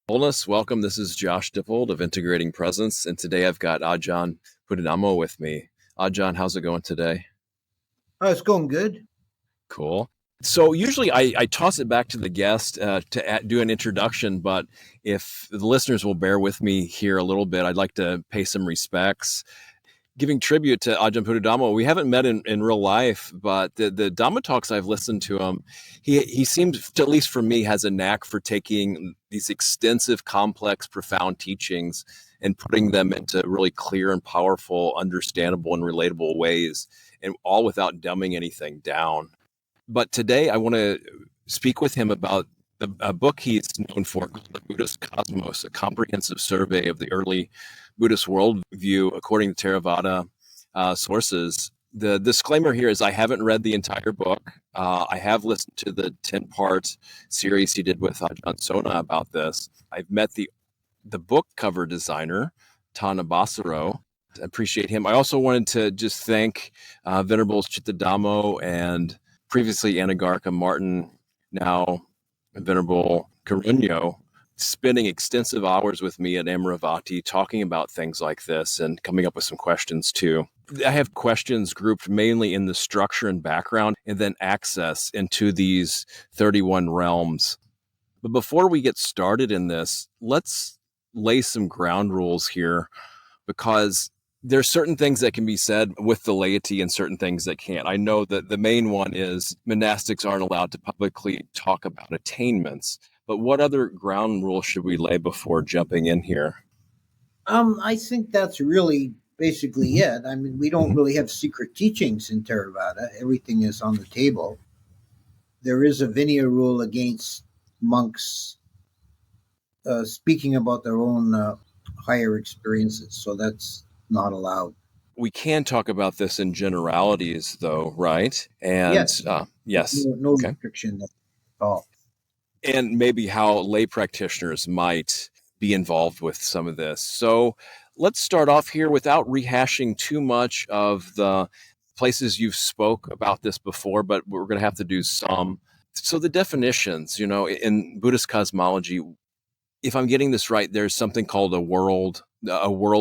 Wholeness, welcome. This is Josh Dippold of Integrating Presence, and today I've got Ajahn Punnadhammo with me. Ajahn, how's it going today? It's going good. Cool. So usually I toss it back to the guest to do an introduction, but if the listeners will bear with me here a little bit, I'd like to pay some respects. Giving tribute to Ajahn Punnadhammo. We haven't met in real life, but the Dhamma talks I've listened to him, he seems, to, at least for me, has a knack for taking these extensive, complex, profound teachings and putting them into really clear and powerful, understandable and relatable ways, and all without dumbing anything down. But today I want to speak with him about a book he's known for called The Buddhist Cosmos, a comprehensive survey of the early Buddhist worldview according to Theravāda sources. The disclaimer here is I haven't read the entire book. I have listened to the 10-part series he did with Ajahn Sona about this. I've met the book cover designer, Tana Basaro. I appreciate him. I also wanted to just thank Venerable Chittadhammo and previously Anagarika Martin, now Venerable Carunyo, spending extensive hours with me at Amaravati talking about things like this and coming up with some questions too. I have questions grouped mainly in the structure and background and then access into these 31 realms. But before we get started in this, let's lay some ground rules here, because there's certain things that can be said with the laity and certain things that can't. I know that the main one is monastics aren't allowed to publicly talk about attainments. But what other ground rules should we lay before jumping in here? I think that's really basically it. I mean, we don't really have secret teachings in Theravada. Everything is on the table. There is a Vinaya rule against monks speaking about their own higher experiences, so that's not allowed. We can talk about this in generalities, though, right? And yes. No okay. Restriction at all. And maybe how lay practitioners might be involved with some of this. So let's start off here without rehashing too much of the places you've spoke about this before, but we're going to have to do some. So the definitions, in Buddhist cosmology, if I'm getting this right, there's something called a world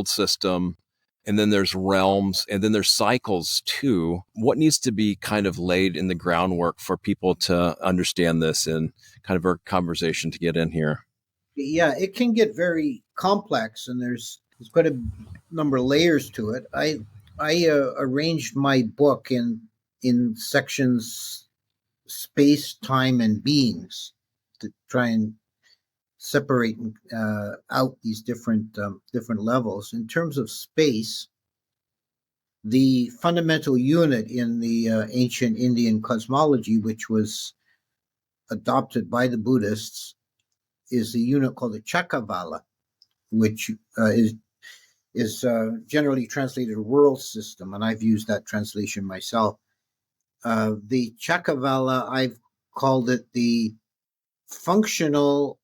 system, and then there's realms, and then there's cycles too. What needs to be kind of laid in the groundwork for people to understand this in kind of our conversation to get in here? Yeah, it can get very complex, and there's quite a number of layers to it. I arranged my book in sections: space, time, and beings, to try and separate out these different levels. In terms of space, the fundamental unit in the ancient Indian cosmology, which was adopted by the Buddhists, is the unit called the Chakavala, which is generally translated world system, and I've used that translation myself. The Chakavala, I've called it the functional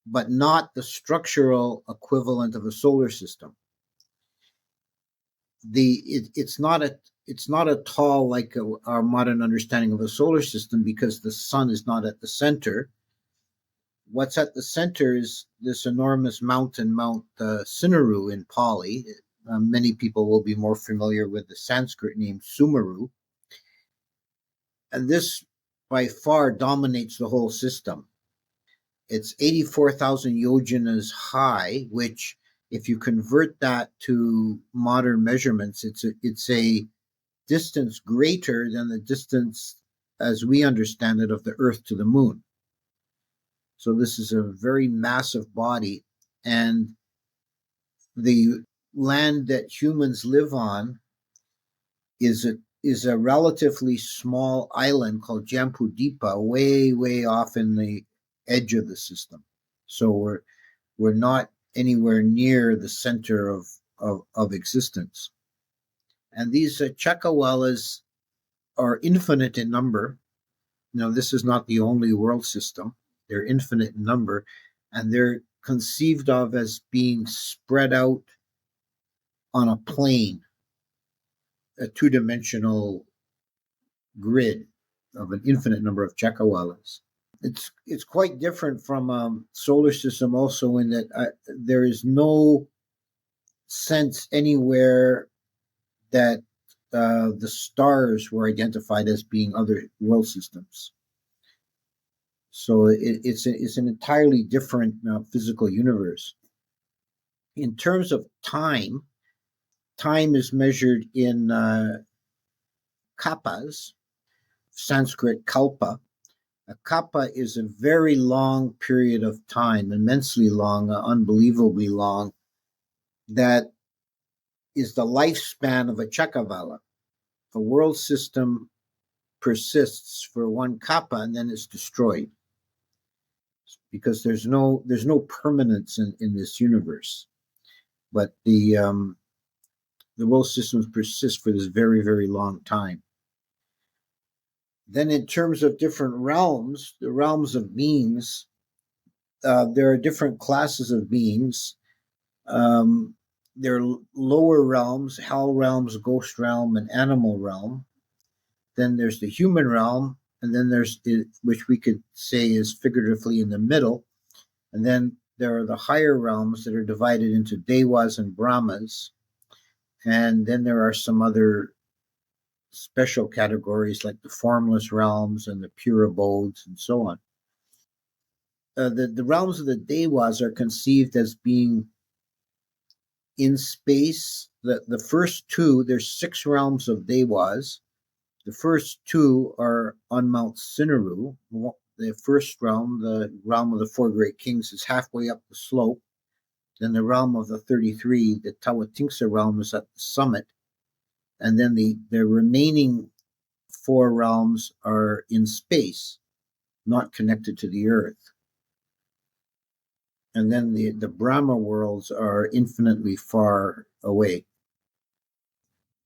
but not the structural equivalent of a solar system. It's not at all like our modern understanding of a solar system, because the sun is not at the center. What's at the center is this enormous mountain, Mount Sinnaru in Pali. Many people will be more familiar with the Sanskrit name Sumeru. And this by far dominates the whole system. It's 84,000 yojanas high, which, if you convert that to modern measurements, it's a distance greater than the distance, as we understand it, of the Earth to the Moon. So this is a very massive body, and the land that humans live on is a relatively small island called Jambudipa, way off in the edge of the system. So we're not anywhere near the center of existence. And these Chakawalas are infinite in number. Now, this is not the only world system. They're infinite in number, and they're conceived of as being spread out on a plane, a two-dimensional grid of an infinite number of Chakawalas. It's quite different from solar system also in that there is no sense anywhere that the stars were identified as being other world systems. So it's an entirely different physical universe. In terms of time, time is measured in kappas, Sanskrit kalpa. A kappa is a very long period of time, immensely long, unbelievably long, that is the lifespan of a chakavala. A world system persists for one kappa and then it's destroyed because there's no permanence in this universe. But the world systems persist for this very, very long time. Then in terms of different realms, the realms of beings, there are different classes of beings. There are lower realms, hell realms, ghost realm, and animal realm. Then there's the human realm, and then there's which we could say is figuratively in the middle. And then there are the higher realms that are divided into devas and brahmas. And then there are some other special categories like the formless realms and the pure abodes and so on. The realms of the devas are conceived as being in space. The first two, there's 6 realms of devas. The first 2 are on Mount Sinnaru. The first realm, the realm of the 4 great kings, is halfway up the slope. Then the realm of the 33, the Tawatingsa realm, is at the summit. And then the remaining 4 realms are in space, not connected to the earth. And then the Brahma worlds are infinitely far away.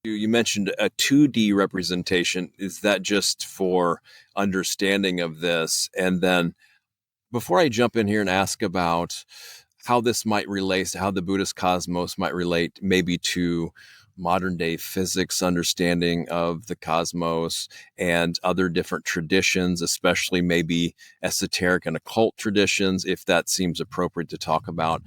You mentioned a 2D representation. Is that just for understanding of this? And then before I jump in here and ask about how this might relate, how the Buddhist cosmos might relate maybe to modern day physics understanding of the cosmos and other different traditions, especially maybe esoteric and occult traditions, if that seems appropriate to talk about.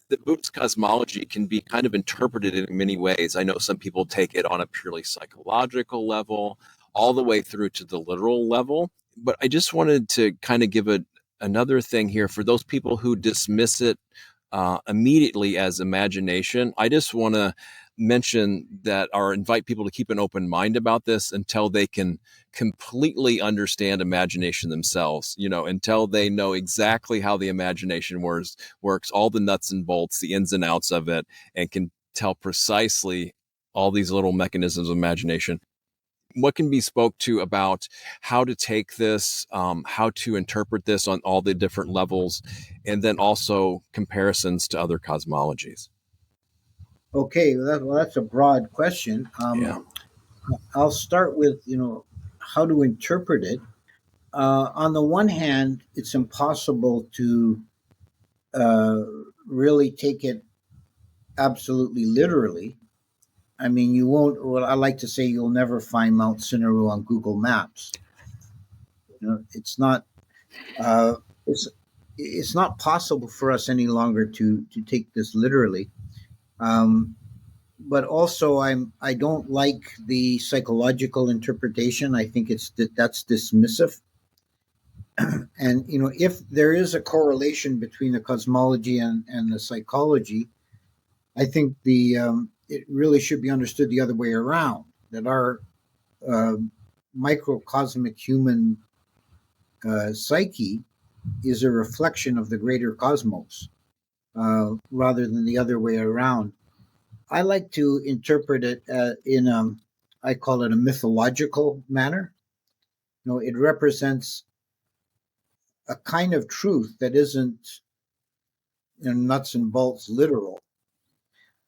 The Buddhist cosmology can be kind of interpreted in many ways. I know some people take it on a purely psychological level, all the way through to the literal level. But I just wanted to kind of give another thing here for those people who dismiss it immediately as imagination. I just want to mention that, or invite people to keep an open mind about this until they can completely understand imagination themselves, until they know exactly how the imagination works, all the nuts and bolts, the ins and outs of it, and can tell precisely all these little mechanisms of imagination. What can be spoke to about how to take this, how to interpret this on all the different levels, and then also comparisons to other cosmologies? Okay, well, that's a broad question. Yeah. I'll start with how to interpret it. On the one hand, it's impossible to uh, really take it absolutely literally. I mean, you won't. Well, I like to say you'll never find Mount Sinnaru on Google Maps. It's not. Uh, it's not possible for us any longer to take this literally. Um, but also, I don't like the psychological interpretation. I think that's dismissive. And if there is a correlation between the cosmology and the psychology, I think it really should be understood the other way around. That our uh, microcosmic human psyche is a reflection of the greater cosmos, rather than the other way around. I like to interpret it I call it a mythological manner. It represents a kind of truth that isn't nuts and bolts literal,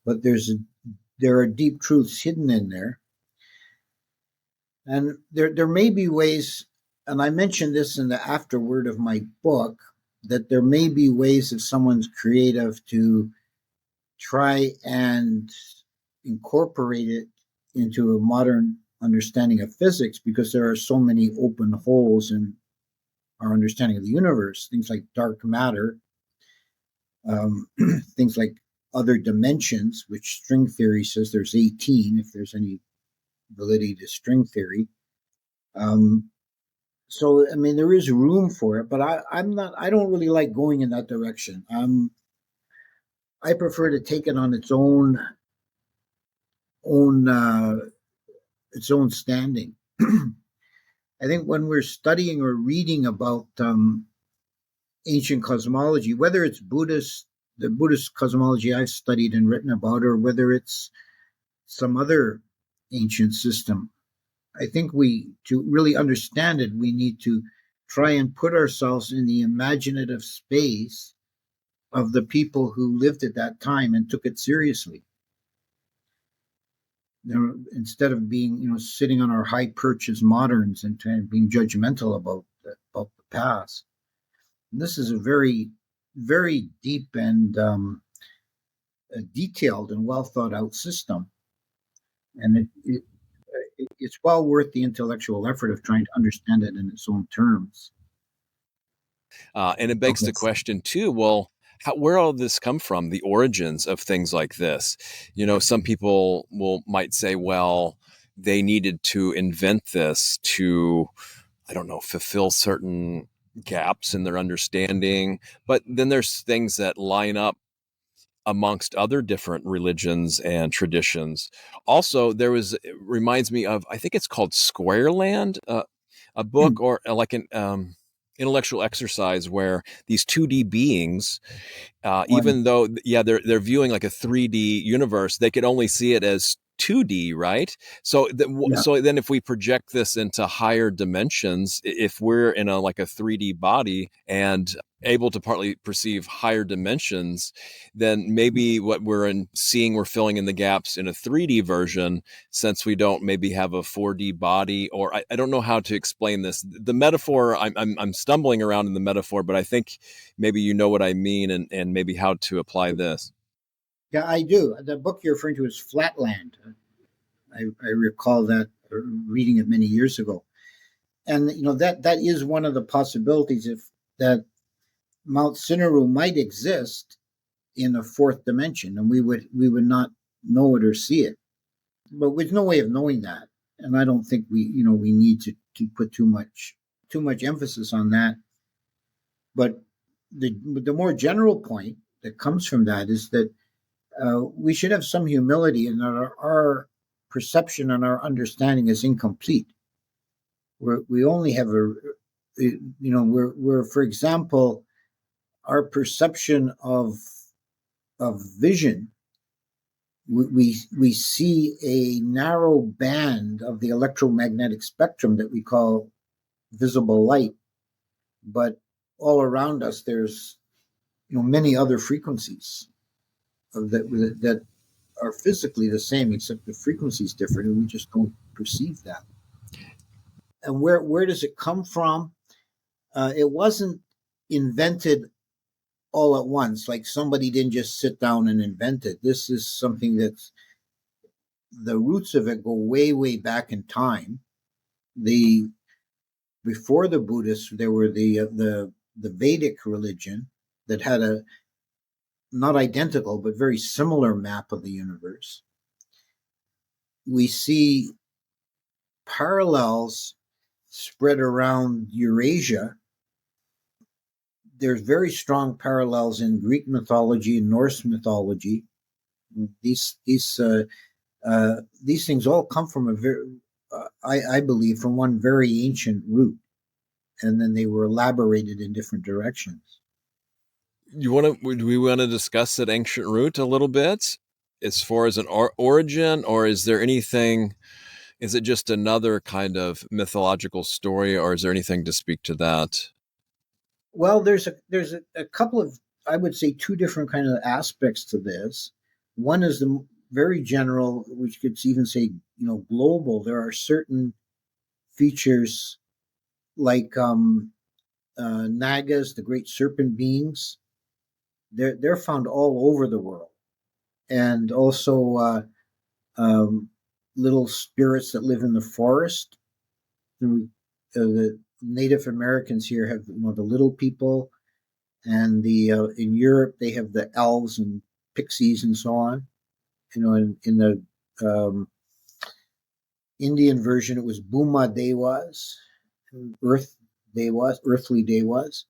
but there are deep truths hidden in there. And there may be ways, and I mentioned this in the afterword of my book, that there may be ways if someone's creative to try and incorporate it into a modern understanding of physics, because there are so many open holes in our understanding of the universe, things like dark matter, things like other dimensions, which string theory says there's 18, if there's any validity to string theory. So, I mean, there is room for it, but I don't really like going in that direction. I prefer to take it on its own standing. I think when we're studying or reading about ancient cosmology, whether it's the Buddhist cosmology I've studied and written about, or whether it's some other ancient system, I think to really understand it, we need to try and put ourselves in the imaginative space of the people who lived at that time and took it seriously. Instead of being, sitting on our high perch as moderns and being judgmental about the past. And this is a very, very deep and detailed and well thought out system, and it's well worth the intellectual effort of trying to understand it in its own terms. And it begs the question too, well, where all this come from, the origins of things like this? Some people might say, well, they needed to invent this to, I don't know, fulfill certain gaps in their understanding. But then there's things that line up amongst other different religions and traditions. Also, it reminds me of, I think it's called Squareland, a book or like an intellectual exercise where these 2D beings, even though, they're viewing like a 3D universe, they could only see it as 2D, right? So then if we project this into higher dimensions, if we're in a 3D body and able to partly perceive higher dimensions, then maybe what we're filling in the gaps in a 3D version, since we don't maybe have a 4D body, or I don't know how to explain this. The metaphor, I'm stumbling around in the metaphor, but I think maybe you know what I mean, and maybe how to apply this. Yeah, I do. The book you're referring to is Flatland. I recall that reading it many years ago, and that is one of the possibilities, if that Mount Sinnaru might exist in a fourth dimension, and we would not know it or see it. But there's no way of knowing that, and I don't think we need to put too much emphasis on that. But the more general point that comes from that is that we should have some humility in that our perception and our understanding is incomplete. We only have we're for example, our perception of vision, we see a narrow band of the electromagnetic spectrum that we call visible light, but all around us there's many other frequencies that are physically the same, except the frequency is different, and we just don't perceive that. And where does it come from? It wasn't invented all at once. Like, somebody didn't just sit down and invent it. This is something that's, the roots of it go way, way back in time. Before the Buddhists, there were the Vedic religion that had a not identical but very similar map of the universe. We see parallels spread around Eurasia. There's very strong parallels in Greek mythology and Norse mythology. These things all come from I believe, from one very ancient root, and then they were elaborated in different directions. Do we want to discuss that ancient root a little bit, as far as an origin, or is there anything? Is it just another kind of mythological story, or is there anything to speak to that? Well, there's a couple of, I would say, two different kind of aspects to this. One is the very general, which could even say, global. There are certain features like Nagas, the great serpent beings. They're found all over the world, and also little spirits that live in the forest. The Native Americans here have, the little people, and the in Europe they have the elves and pixies and so on. In the Indian version, it was Bhuma Devas, earthly Devas.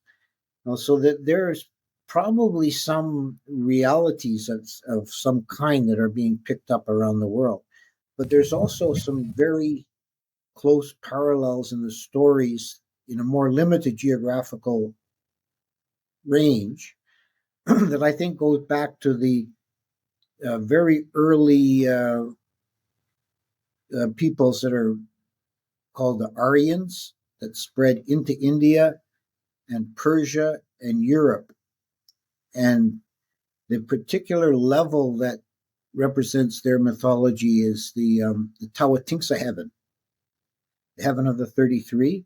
So that there's probably some realities of some kind that are being picked up around the world. But there's also some very close parallels in the stories in a more limited geographical range that I think goes back to the very early peoples that are called the Aryans that spread into India and Persia and Europe. And the particular level that represents their mythology is the Tawatingsa heaven, the heaven of the 33.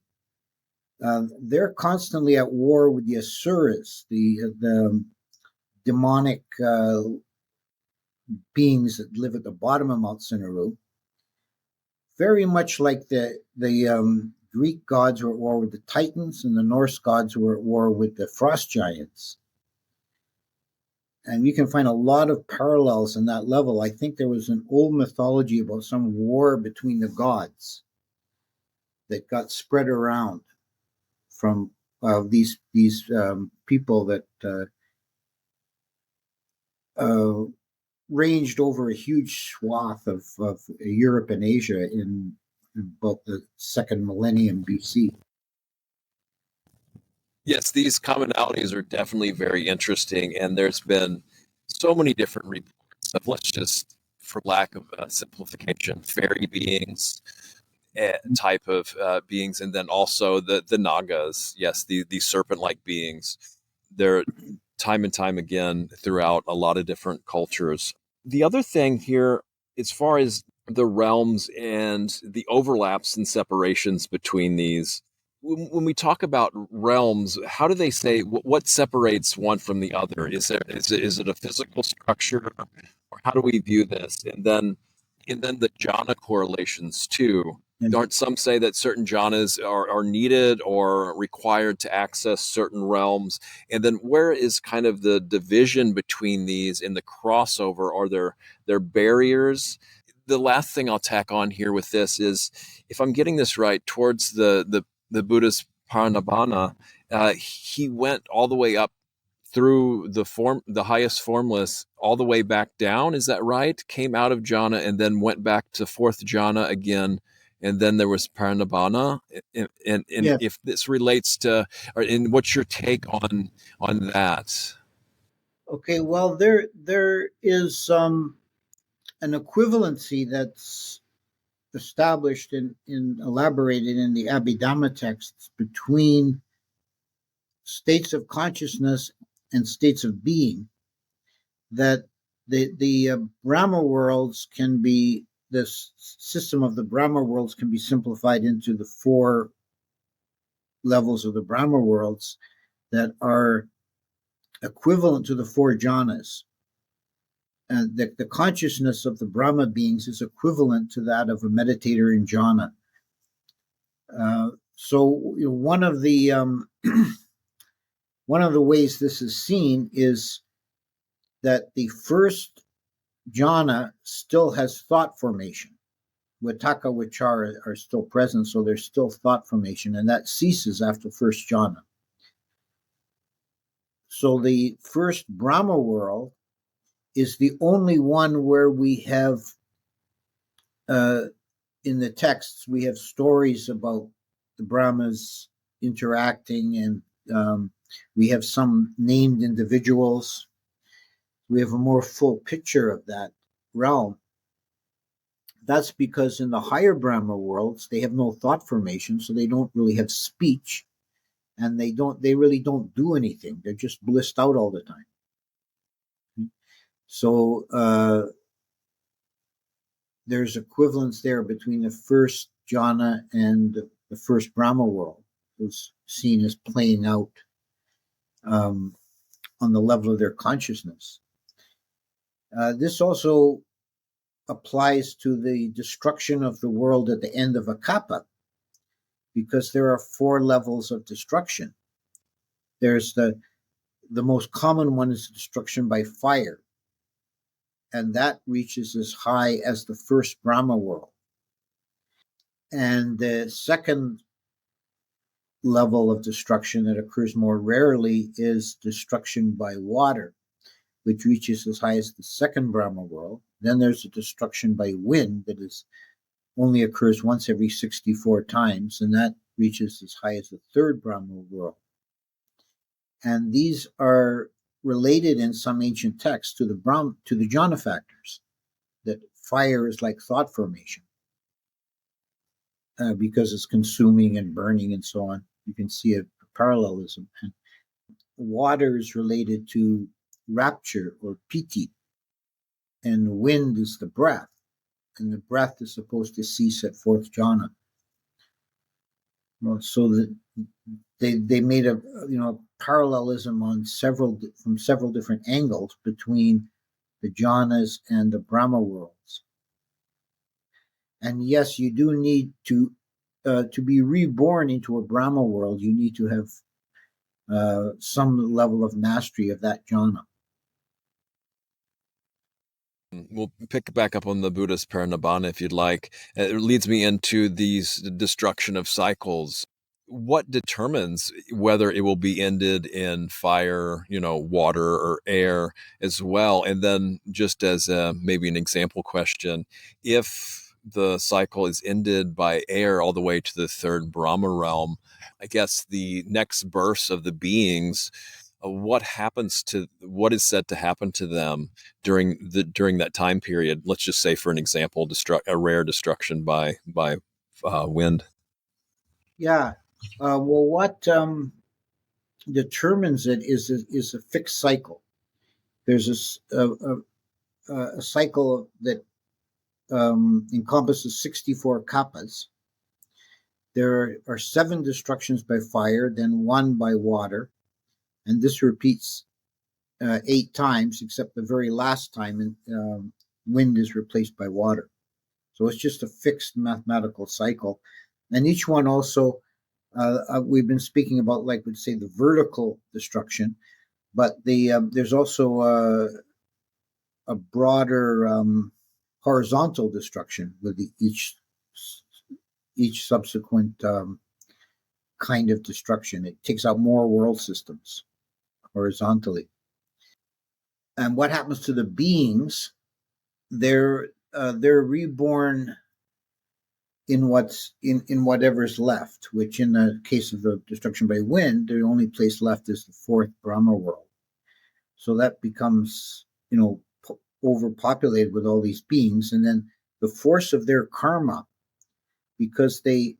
They're constantly at war with the Asuras, the demonic beings that live at the bottom of Mount Sindaru. Very much like the Greek gods were at war with the Titans, and the Norse gods were at war with the frost giants. And you can find a lot of parallels in that level. I think there was an old mythology about some war between the gods that got spread around from these people that ranged over a huge swath of Europe and Asia in about the second millennium BC. Yes, these commonalities are definitely very interesting, and there's been so many different reports of, let's just, for lack of simplification, fairy beings, type of beings, and then also the Nagas. Yes, the serpent-like beings. They're time and time again throughout a lot of different cultures. The other thing here, as far as the realms and the overlaps and separations between these, when we talk about realms, how do they say what separates one from the other? Is it a physical structure, or how do we view this? And then the jhana correlations too. Aren't some say that certain jhanas are needed or required to access certain realms? And then where is kind of the division between these in the crossover? Are there barriers? The last thing I'll tack on here with this is, if I'm getting this right, towards the Buddhist Parinibbana, he went all the way up through the highest formless, all the way back down. Is that right? Came out of jhana and then went back to fourth jhana again, and then there was Parinibbana. And Yeah. if this relates to, and what's your take on that? Okay. Well, there is an equivalency that's established in elaborated in the Abhidhamma texts between states of consciousness and states of being, that the Brahma worlds can be, this system of the Brahma worlds can be simplified into the four levels of the Brahma worlds that are equivalent to the four jhanas. And the consciousness of the Brahma beings is equivalent to that of a meditator in jhana. So one of the one of the ways this is seen is that the first jhana still has thought formation. Vitakka, vichara are still present, so there's still thought formation, and that ceases after first jhana. So the first Brahma world is the only one where we have, in the texts, we have stories about the Brahmas interacting, and we have some named individuals. We have a more full picture of that realm. That's because in the higher Brahma worlds, they have no thought formation, so they don't really have speech, and they really don't do anything. They're just blissed out all the time. So there's equivalence there between the first jhana and the first Brahma world, who's seen as playing out on the level of their consciousness. This also applies to the destruction of the world at the end of a kappa. because there are 4 levels of destruction. There's the most common one is destruction by fire, and that reaches as high as the first Brahma world. And the second level of destruction that occurs more rarely is destruction by water, which reaches as high as the second Brahma world. Then there's a destruction by wind that only occurs once every 64 times, and that reaches as high as the third Brahma world. And these are related in some ancient texts to the jhana factors, that fire is like thought formation, because it's consuming and burning and so on. You can see a parallelism. And water is related to rapture or piti, and wind is the breath, and the breath is supposed to cease at fourth jhana. Well, so that they made a parallelism from several different angles between the jhanas and the Brahma worlds. And yes, you do need to be reborn into a Brahma world. You need to have some level of mastery of that jhana. We'll pick back up on the Buddhist Parinibbana if you'd like. It leads me into these destruction of cycles. What determines whether it will be ended in fire, water or air as well? And then just as maybe an example question, if the cycle is ended by air all the way to the third Brahma realm, I guess the next births of the beings, what is said to happen to them during that time period? Let's just say, for an example, a rare destruction by wind. Yeah. Well, what determines it is a fixed cycle. There's a cycle that encompasses 64 kappas. There are 7 destructions by fire, then 1 by water, and this repeats 8 times, except the very last time wind is replaced by water. So it's just a fixed mathematical cycle. And each one also, we've been speaking about, like we'd say, the vertical destruction, but there's also a broader horizontal destruction with each subsequent kind of destruction. It takes out more world systems horizontally. And what happens to the beings? They're reborn in whatever's left, which in the case of the destruction by wind, the only place left is the fourth Brahma world. So that becomes, overpopulated with all these beings, and then the force of their karma, because they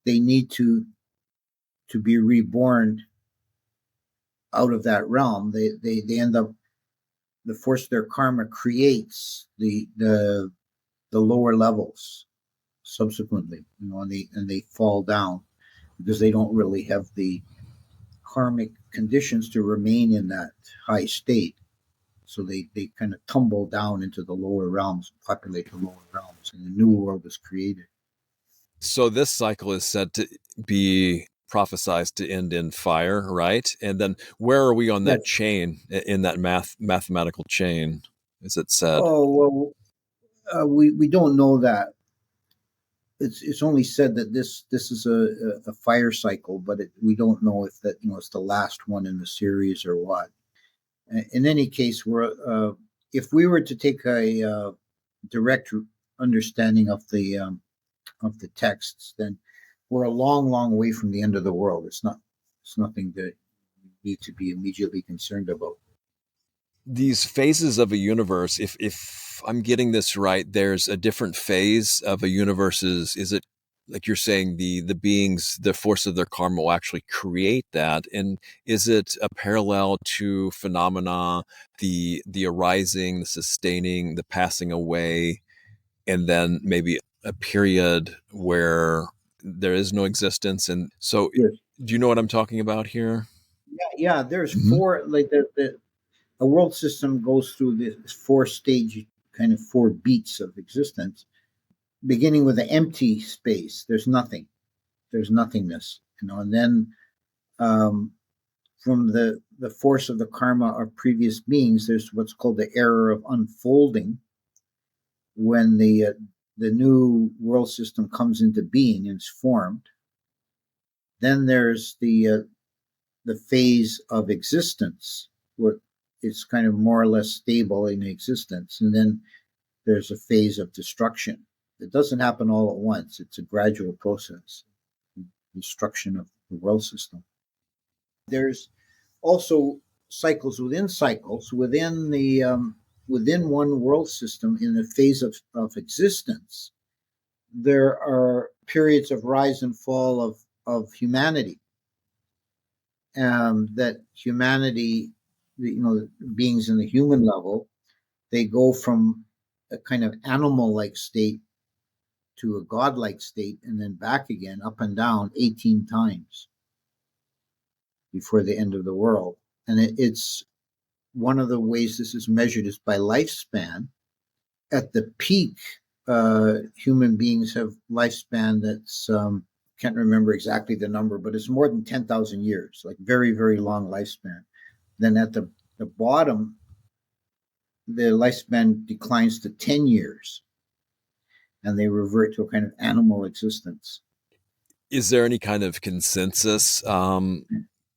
need to be reborn out of that realm. They end up, the force of their karma creates the lower levels subsequently, and they fall down because they don't really have the karmic conditions to remain in that high state. So they kind of tumble down into the lower realms, populate the lower realms, and the new world is created. So this cycle is said to be prophesized to end in fire, right? And then where are we on that chain, in that mathematical chain, is it said? Oh, well, we don't know that. It's only said that this is a fire cycle, but we don't know if that it's the last one in the series or what. In any case, if we were to take a direct understanding of the texts, then we're a long way from the end of the world. It's nothing that we need to be immediately concerned about. These phases of a universe, if I'm getting this right, there's a different phase of a universe. Is it like you're saying the beings, the force of their karma will actually create that? And is it a parallel to phenomena, the arising, the sustaining, the passing away, and then maybe a period where there is no existence? And so Yes. Do you know what I'm talking about here? Yeah. There's 4, like a world system goes through this 4-stage kind of 4 beats of existence. beginning with an empty space. There's nothing. There's nothingness, and then from the force of the karma of previous beings, there's what's called the era of unfolding, when the new world system comes into being and is formed. Then there's the phase of existence, where it's kind of more or less stable in existence, and then there's a phase of destruction. It doesn't happen all at once. It's a gradual process, destruction of the world system. There's also cycles within cycles, within one world system. In the phase of existence, there are periods of rise and fall of humanity. That humanity, beings in the human level, they go from a kind of animal-like state to a godlike state, and then back again, up and down 18 times before the end of the world. And it's one of the ways this is measured is by lifespan. At the peak, human beings have lifespan that's, can't remember exactly the number, but it's more than 10,000 years, like very, very long lifespan. Then at the bottom, the lifespan declines to 10 years, and they revert to a kind of animal existence. Is there any kind of consensus,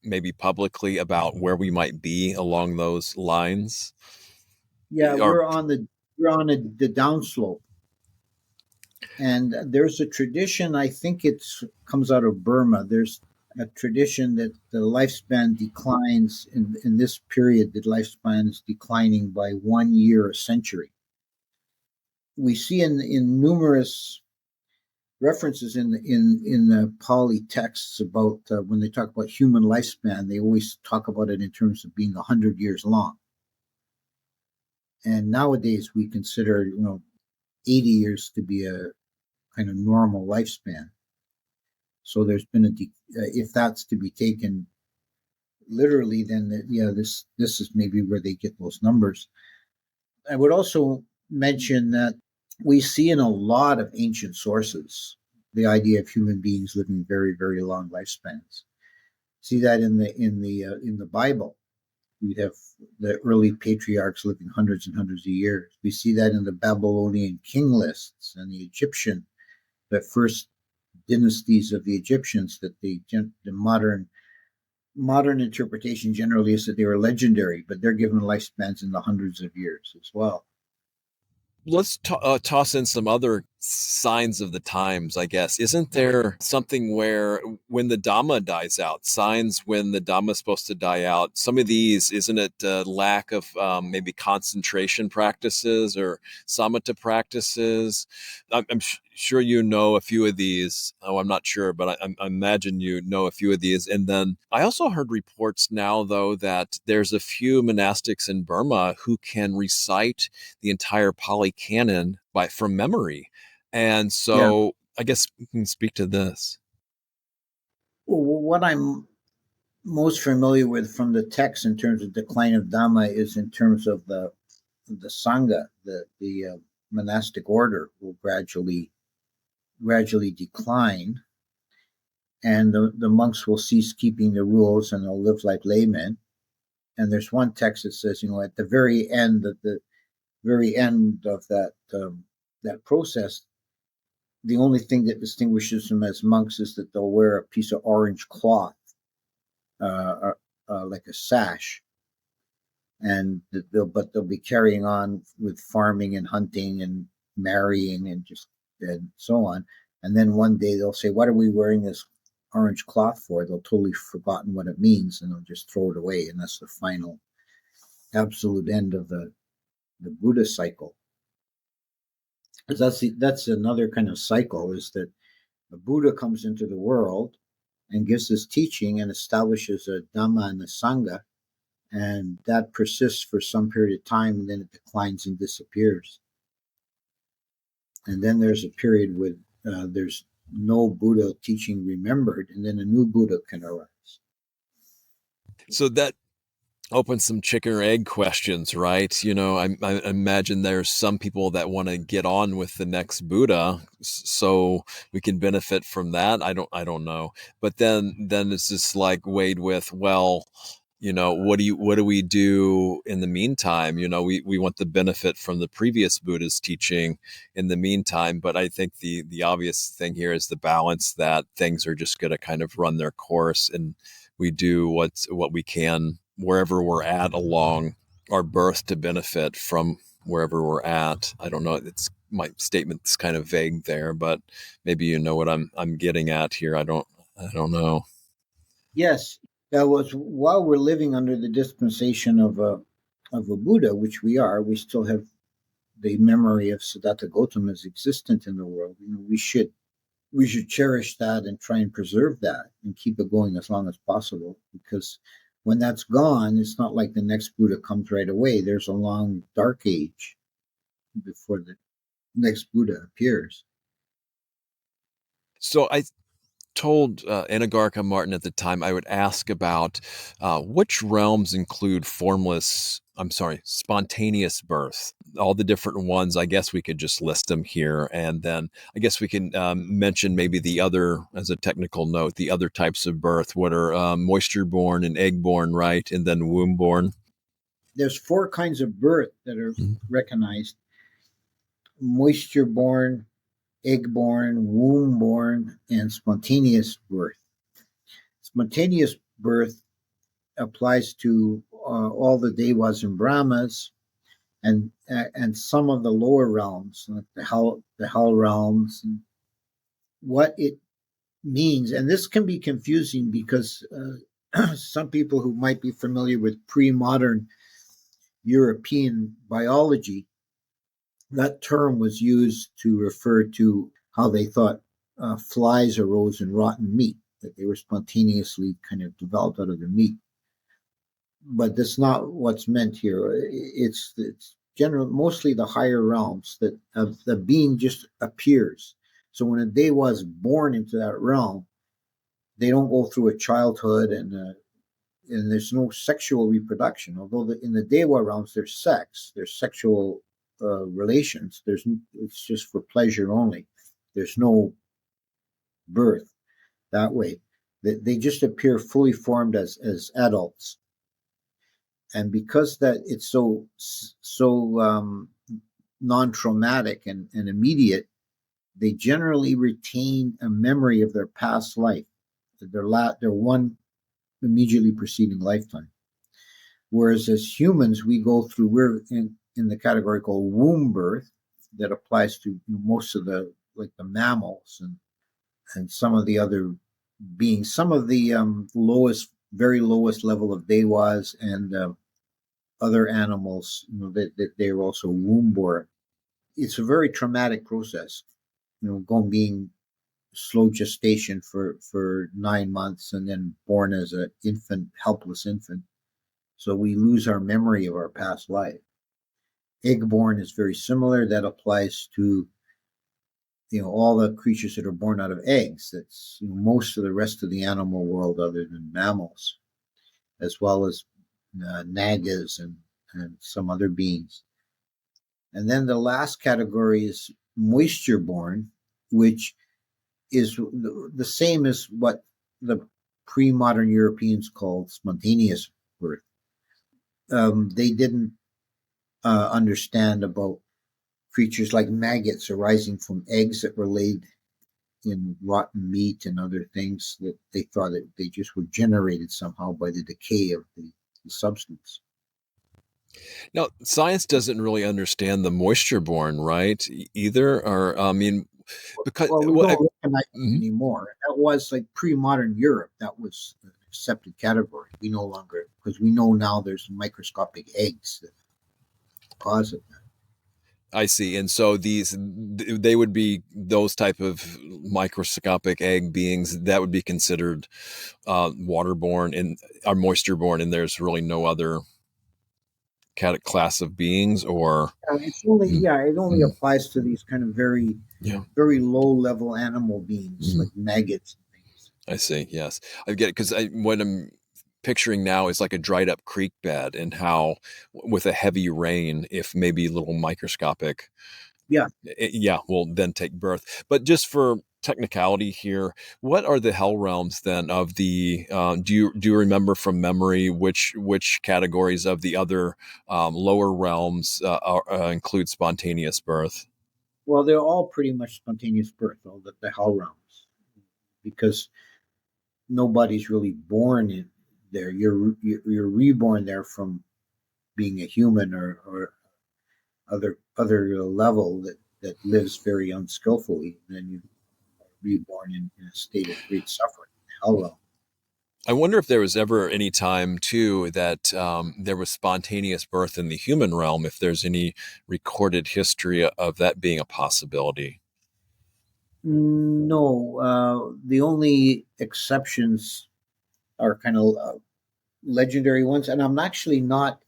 maybe publicly, about where we might be along those lines? Yeah, we're on the downslope. And there's a tradition, I think it comes out of Burma. There's a tradition that the lifespan declines in this period. The lifespan is declining by 1 year a century. We see in numerous references in the Pali texts about when they talk about human lifespan, they always talk about it in terms of being 100 years long. And nowadays we consider 80 years to be a kind of normal lifespan. So there's been if that's to be taken literally, then this is maybe where they get those numbers. I would also mention that we see in a lot of ancient sources the idea of human beings living very, very long lifespans. See that in the Bible. We have the early patriarchs living hundreds and hundreds of years. We see that in the Babylonian king lists and the Egyptian, the first dynasties of the Egyptians, that the modern interpretation generally is that they were legendary, but they're given lifespans in the hundreds of years as well. Let's toss in some other signs of the times, I guess. Isn't there something where when the Dhamma dies out, signs when the Dhamma is supposed to die out? Some of these, isn't it lack of maybe concentration practices or samatha practices? I'm sure you know a few of these. Oh, I'm not sure, but I imagine you know a few of these. And then I also heard reports now, though, that there's a few monastics in Burma who can recite the entire Pali Canon from memory. And so I guess we can speak to this. Well, what I'm most familiar with from the text in terms of decline of Dhamma is in terms of the Sangha, the monastic order will gradually decline, and the monks will cease keeping the rules and they'll live like laymen. And there's one text that says, at the very end of that process, the only thing that distinguishes them as monks is that they'll wear a piece of orange cloth, like a sash, and they'll be carrying on with farming and hunting and marrying and so on. And then one day they'll say, "What are we wearing this orange cloth for?" They'll totally forgotten what it means, and they'll just throw it away. And that's the final, absolute end of the Buddha cycle. That's another kind of cycle, is that the Buddha comes into the world and gives this teaching and establishes a Dhamma and a Sangha, and that persists for some period of time, and then it declines and disappears. And then there's a period with there's no Buddha teaching remembered, and then a new Buddha can arise. So that open some chicken or egg questions, right? I imagine there's some people that want to get on with the next Buddha, so we can benefit from that. I don't know, but then it's just like weighed with, well, what do we do in the meantime? We want the benefit from the previous Buddha's teaching in the meantime, but I think the obvious thing here is the balance, that things are just going to kind of run their course, and we do what we can wherever we're at along our birth to benefit from wherever we're at. I don't know. It's my statement's kind of vague there, but maybe you know what I'm getting at here. I don't know. Yes, that was while we're living under the dispensation of a Buddha, which we are. We still have the memory of Siddhartha Gautama as existent in the world. We should cherish that and try and preserve that and keep it going as long as possible, because when that's gone, it's not like the next Buddha comes right away. There's a long dark age before the next Buddha appears. So I told Anagarika Martin at the time I would ask about which realms include spontaneous birth. All the different ones, I guess we could just list them here. And then I guess we can mention maybe the other, as a technical note, the other types of birth. What are moisture-born and egg-born, right? And then womb-born. There's 4 kinds of birth that are recognized: moisture-born, egg-born, womb-born, and spontaneous birth. Spontaneous birth applies to all the devas and brahmas, and some of the lower realms, like the hell realms. And what it means, and this can be confusing because some people who might be familiar with pre-modern European biology, that term was used to refer to how they thought flies arose in rotten meat, that they were spontaneously kind of developed out of the meat. But that's not what's meant here. It's mostly the higher realms that the being just appears. So when a deva is born into that realm, they don't go through a childhood, and there's no sexual reproduction. Although in the deva realms there's sex, there's sexual relations. It's just for pleasure only. There's no birth that way. They just appear fully formed as adults. And because that it's so non-traumatic and immediate, they generally retain a memory of their past life, their one immediately preceding lifetime. Whereas as humans, we're in the category called womb birth, that applies to most of the mammals and some of the other beings, some of the very lowest level of devas and other animals, that they're also womb born. It's a very traumatic process, being slow gestation for 9 months and then born as an infant, helpless infant. So we lose our memory of our past life. Egg-born is very similar. That applies to all the creatures that are born out of eggs. That's most of the rest of the animal world other than mammals, as well as nagas and some other beings. And then the last category is moisture-born, which is the same as what the pre-modern Europeans called spontaneous birth. They didn't understand about creatures like maggots arising from eggs that were laid in rotten meat and other things, that they thought that they just were generated somehow by the decay of the substance. Now, science doesn't really understand the moisture-born, right? Either, or because we don't recognize it anymore. That was like pre-modern Europe. That was an accepted category. We no longer, because we know now there's microscopic eggs that cause it. I see. And so they would be those type of microscopic egg beings that would be considered waterborne and are moisture-born, and there's really no other class of beings, or it only applies to these kind of very low level animal beings like maggots and things. I see. Yes, I get it, because when I'm picturing now is like a dried up creek bed, and how with a heavy rain, if maybe little microscopic, Yeah. yeah, will then take birth. But just for technicality here, what are the hell realms then of the? Do you remember from memory which categories of the other lower realms include spontaneous birth? Well, they're all pretty much spontaneous birth, all the hell realms, because nobody's really born in there. You're reborn there from being a human or other level that lives very unskillfully. And then you are reborn in a state of great suffering. Hell realm. I wonder if there was ever any time too that there was spontaneous birth in the human realm. If there's any recorded history of that being a possibility. No, the only exceptions are kind of legendary ones, and I'm actually not.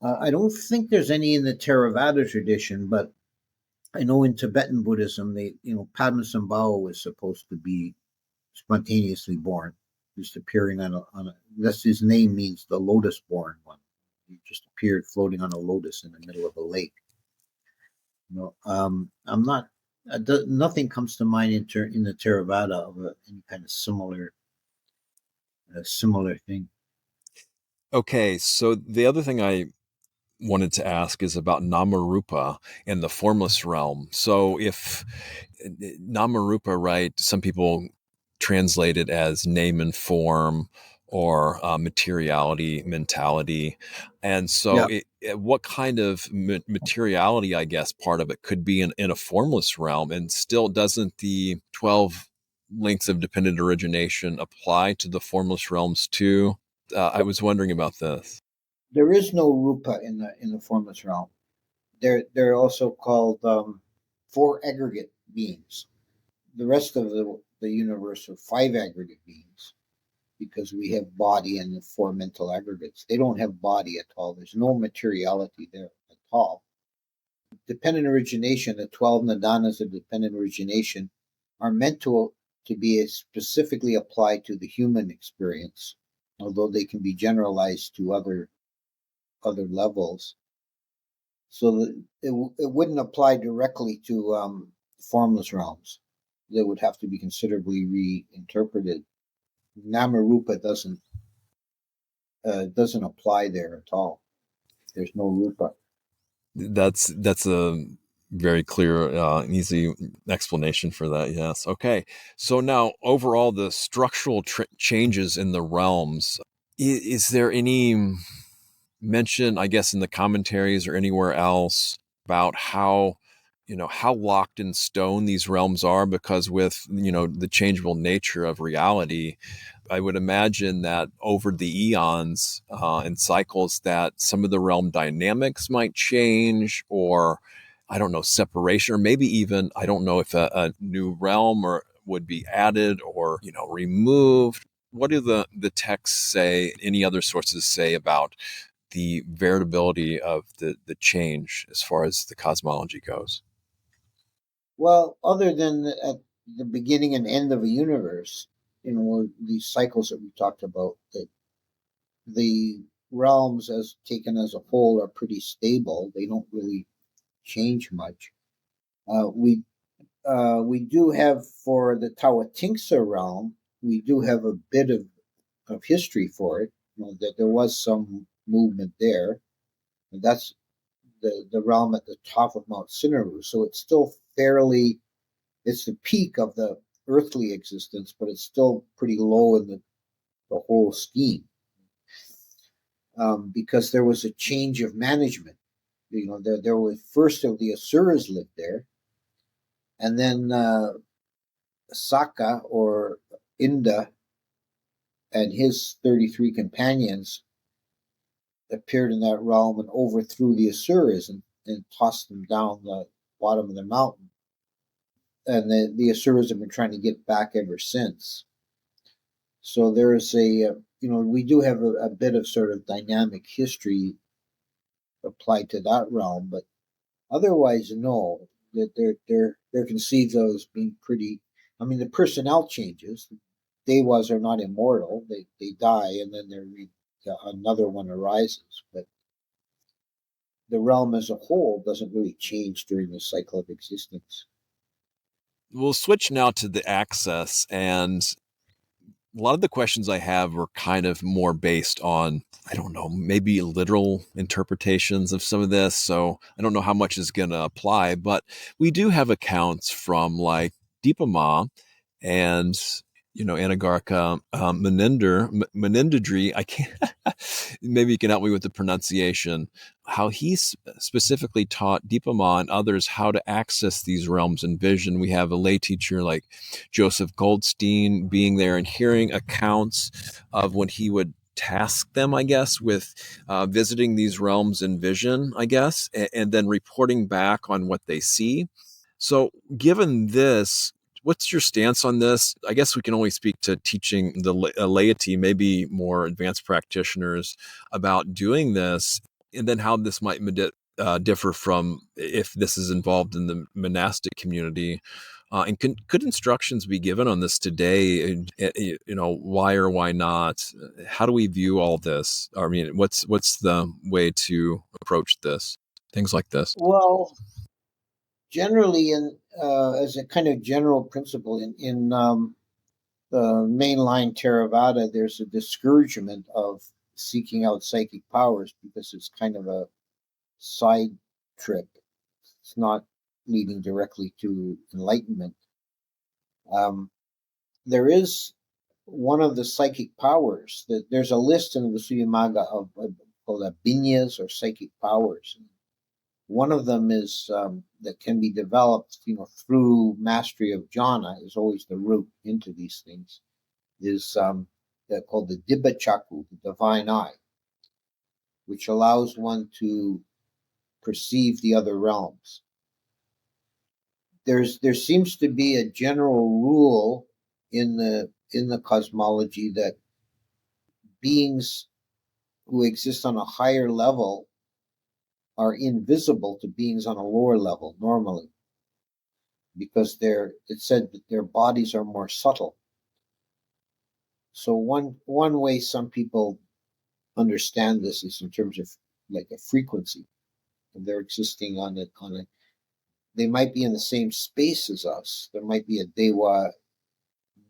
I don't think there's any in the Theravāda tradition, but I know in Tibetan Buddhism, Padmasambhava was supposed to be spontaneously born, just appearing on a. That's his name means the lotus-born one. He just appeared floating on a lotus in the middle of a lake. I'm not. Nothing comes to mind in the Theravada of any kind of similar thing. Okay, so the other thing I wanted to ask is about Namarupa and the formless realm. So if Namarupa, right, some people translate it as name and form or materiality, mentality. And so Yeah. what kind of materiality, I guess, part of it could be in a formless realm? And still, doesn't the 12 links of dependent origination apply to the formless realms too? I was wondering about this. There is no rupa in the formless realm. They're also called four aggregate beings. The rest of the universe are five aggregate beings because we have body and the four mental aggregates. They don't have body at all. There's no materiality there at all. Dependent origination, the 12 nadanas of dependent origination, are meant to be specifically applied to the human experience, although they can be generalized to other levels. So that it wouldn't apply directly to formless realms. They would have to be considerably reinterpreted. Namarupa doesn't apply there at all. There's no rupa. That's a very clear, easy explanation for that. Yes. Okay. So now, overall, the structural changes in the realms. Is there any mention, I guess, in the commentaries or anywhere else about how locked in stone these realms are? Because with the changeable nature of reality, I would imagine that over the eons and cycles, that some of the realm dynamics might change, or I don't know, separation, or maybe even, I don't know if a new realm or would be added or removed. What do the texts say? Any other sources say about the variability of the change as far as the cosmology goes? Well, other than at the beginning and end of a universe, these cycles that we talked about, that the realms as taken as a whole are pretty stable. They don't really change much. We do have for the Tawatingsa realm, we do have a bit of history for it. That there was some movement there, and that's the realm at the top of Mount Sinaru. So it's still it's the peak of the earthly existence, but it's still pretty low in the whole scheme, because there was a change of management. There was first of the Asuras lived there, and then Saka or Inda and his 33 companions appeared in that realm and overthrew the Asuras and tossed them down the bottom of the mountain. And the Asuras have been trying to get back ever since. So there is we do have a bit of sort of dynamic history applied to that realm, but otherwise, no. That they're conceived of as being pretty. I mean, the personnel changes. Dewas are not immortal. They die, and then another one arises. But the realm as a whole doesn't really change during the cycle of existence. We'll switch now to the access, and a lot of the questions I have were kind of more based on, I don't know, maybe literal interpretations of some of this. So I don't know how much is going to apply, but we do have accounts from like Dipa Ma and Anagarika Menindadri. I can't. Maybe you can help me with the pronunciation. How he specifically taught Dipa Ma and others how to access these realms in vision. We have a lay teacher like Joseph Goldstein being there and hearing accounts of when he would task them, I guess, with visiting these realms in vision, I guess, and then reporting back on what they see. So, given this, what's your stance on this? I guess we can only speak to teaching the laity, maybe more advanced practitioners, about doing this, and then how this might differ from if this is involved in the monastic community. And could instructions be given on this today? Why or why not? How do we view all this? I mean, what's the way to approach this? Things like this. Well, generally, as a kind of general principle, in the mainline Theravāda, there's a discouragement of seeking out psychic powers because it's kind of a side trip. It's not leading directly to enlightenment. There is one of the psychic powers that there's a list in the Suyamaga of called binyas or psychic powers. One of them is that can be developed, through mastery of jhana, is always the route into these things, is called the Dibba Chaku, the divine eye, which allows one to perceive the other realms. There seems to be a general rule in the cosmology that beings who exist on a higher level are invisible to beings on a lower level normally, because it's said that their bodies are more subtle. So one way some people understand this is in terms of like a frequency, and they're existing on a. They might be in the same space as us. There might be a dewa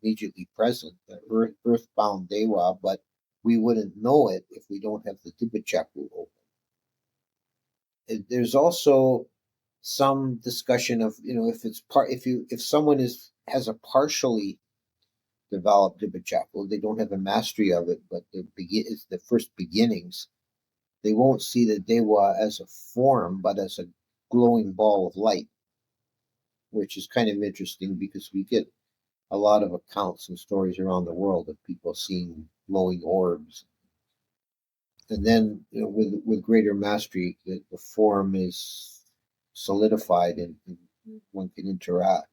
immediately present, the earthbound dewa, but we wouldn't know it if we don't have the Dibba Chaku open. There's also some discussion of if someone has a partially developed Dibba Chaku, they don't have a mastery of it, but it's the first beginnings. They won't see the dewa as a form, but as a glowing ball of light, which is kind of interesting because we get a lot of accounts and stories around the world of people seeing glowing orbs. And then, with greater mastery, the form is solidified and one can interact.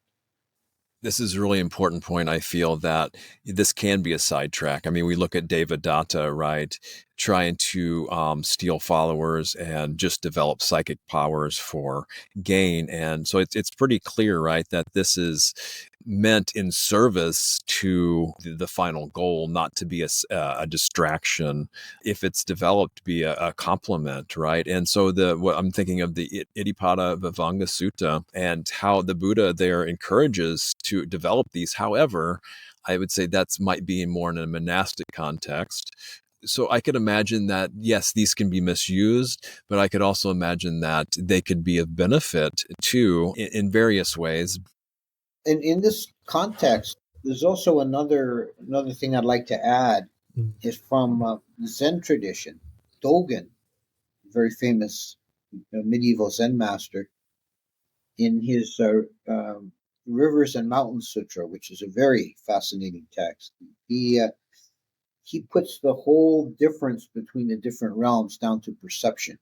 This is a really important point. I feel that this can be a sidetrack. I mean, we look at Devadatta, right, trying to steal followers and just develop psychic powers for gain. And so it's pretty clear, right, that this is meant in service to the final goal, not to be a distraction. If it's developed, be a complement, right? And so what I'm thinking of the Iddhipada Vivanga Sutta and how the Buddha there encourages to develop these. However, I would say that's might be more in a monastic context. So I could imagine that, yes, these can be misused, but I could also imagine that they could be of benefit too in various ways. And in this context, there's also another thing I'd like to add is from the Zen tradition. Dogen, very famous medieval Zen master, in his Rivers and Mountains Sutra, which is a very fascinating text, he puts the whole difference between the different realms down to perception.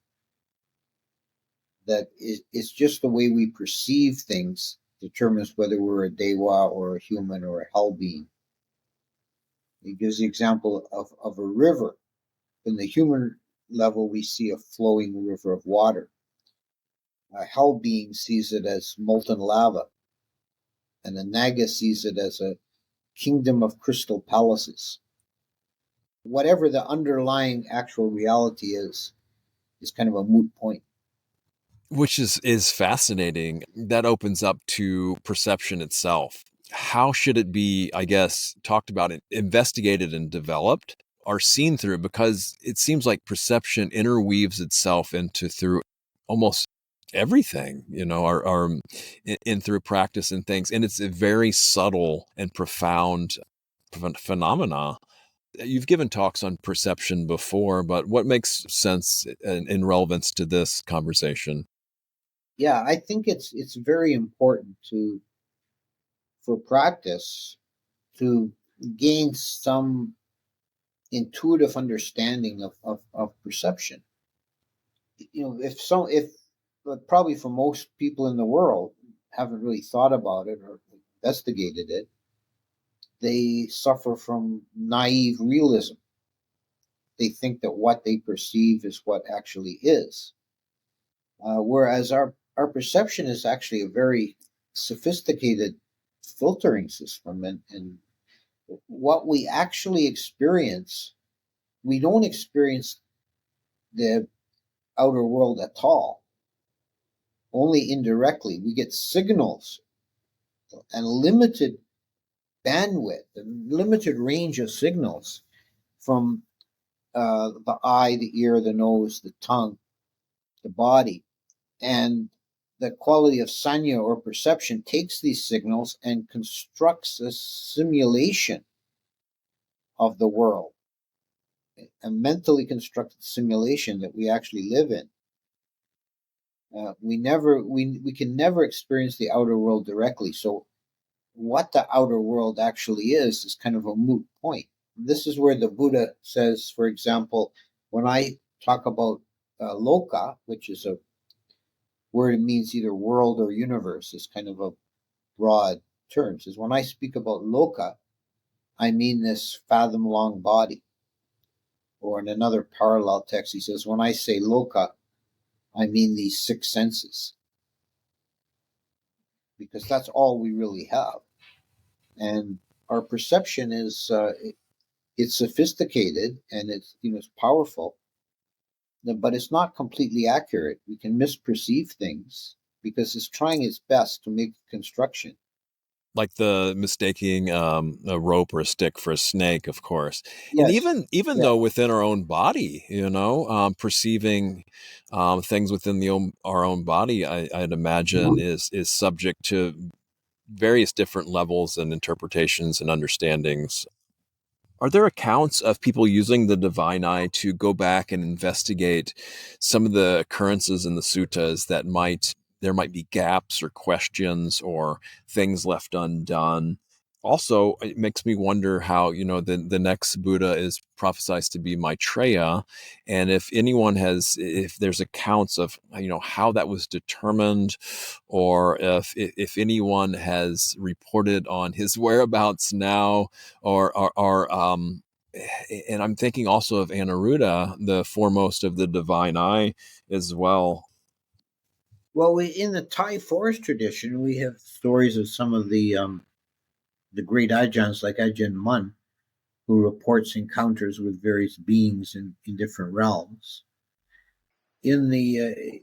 That it's just the way we perceive things determines whether we're a dewa or a human or a hell being. He gives the example of a river. In the human level, we see a flowing river of water. A hell being sees it as molten lava, and a naga sees it as a kingdom of crystal palaces. Whatever the underlying actual reality is kind of a moot point. Which is fascinating. That opens up to perception itself. How should it be, I guess, talked about, investigated and developed, or seen through? Because it seems like perception interweaves itself into through almost everything, our in through practice and things. And it's a very subtle and profound phenomena. You've given talks on perception before, but what makes sense in relevance to this conversation? Yeah, I think it's very important for practice to gain some intuitive understanding of perception. If probably for most people in the world haven't really thought about it or investigated it, they suffer from naive realism. They think that what they perceive is what actually is. Whereas our perception is actually a very sophisticated filtering system, and what we actually experience, we don't experience the outer world at all, only indirectly. We get signals and limited bandwidth, and limited range of signals from the eye, the ear, the nose, the tongue, the body. And the quality of sanya or perception takes these signals and constructs a simulation of the world, a mentally constructed simulation that we actually live in. We can never experience the outer world directly. So what the outer world actually is kind of a moot point. This is where the Buddha says, for example, when I talk about loka, which is a word that means either world or universe, is kind of a broad term. Says when I speak about loka, I mean this fathom-long body. Or in another parallel text, he says, when I say loka, I mean these six senses. Because that's all we really have. And our perception is it's sophisticated and it's powerful, but it's not completely accurate. We can misperceive things because it's trying its best to make construction. Like the mistaking a rope or a stick for a snake, of course. And Yes. even Yeah. though within our own body, perceiving things within our own body, I'd imagine is subject to various different levels and interpretations and understandings. Are there accounts of people using the divine eye to go back and investigate some of the occurrences in the suttas that there might be gaps or questions or things left undone? Also, it makes me wonder how, the next Buddha is prophesied to be Maitreya. And if there's accounts of, how that was determined, or if anyone has reported on his whereabouts now, or and I'm thinking also of Anuruddha, the foremost of the divine eye as well. Well, in the Thai forest tradition, we have stories of some of the great Ajahns like Ajahn Mun, who reports encounters with various beings in different realms. In the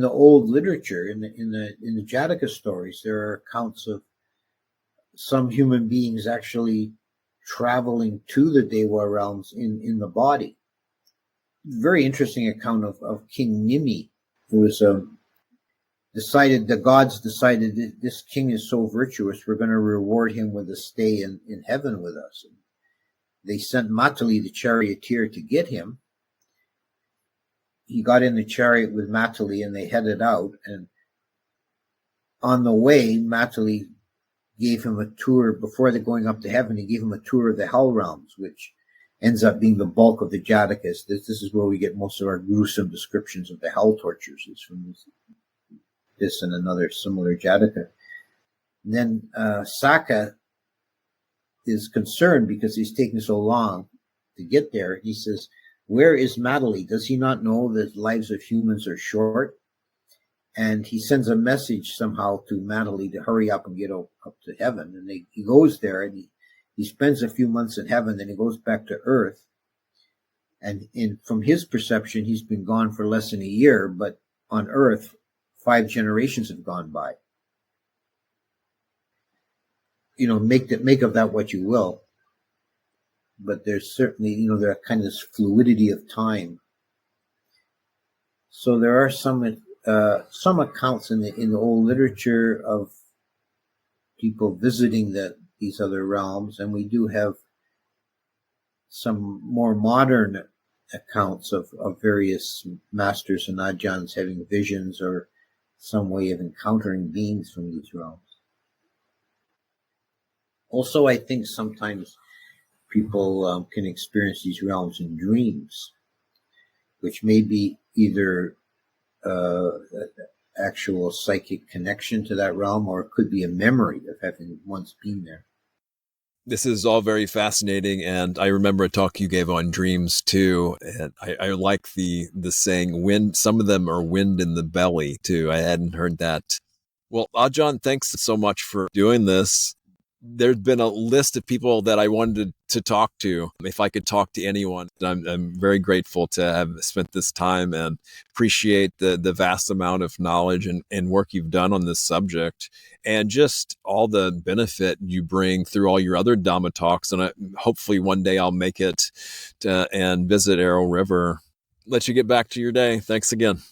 old literature, in the Jataka stories, there are accounts of some human beings actually traveling to the Dewa realms in the body. Very interesting account of King Nimi, who was the gods decided that this king is so virtuous, we're going to reward him with a stay in heaven with us. And they sent Matali, the charioteer, to get him. He got in the chariot with Matali and they headed out. And on the way, Matali gave him a tour. Before they're going up to heaven, he gave him a tour of the hell realms, which ends up being the bulk of the Jatakas. This is where we get most of our gruesome descriptions of the hell tortures. It's from this and another similar Jataka. And then Saka is concerned because he's taking so long to get there. He says, where is Matali? Does he not know that lives of humans are short? And he sends a message somehow to Matali to hurry up and get up to heaven. And he goes there and He spends a few months in heaven, then he goes back to earth. And from his perception, he's been gone for less than a year, but on earth, 5 generations have gone by. Make of that what you will. But there's certainly, there are kind of this fluidity of time. So there are some accounts in the old literature of people visiting these other realms, and we do have some more modern accounts of various masters and Ajahns having visions or some way of encountering beings from these realms. Also, I think sometimes people can experience these realms in dreams, which may be either actual psychic connection to that realm, or it could be a memory of having once been there. This is all very fascinating, and I remember a talk you gave on dreams too, and I like the saying, wind. Some of them are wind in the belly too. I hadn't heard that. Well, Ajahn, thanks so much for doing this. There's been a list of people that I wanted to talk to. If I could talk to anyone, I'm very grateful to have spent this time and appreciate the vast amount of knowledge and work you've done on this subject, and just all the benefit you bring through all your other Dhamma talks. And hopefully one day I'll make it and visit Arrow River. Let you get back to your day. Thanks again.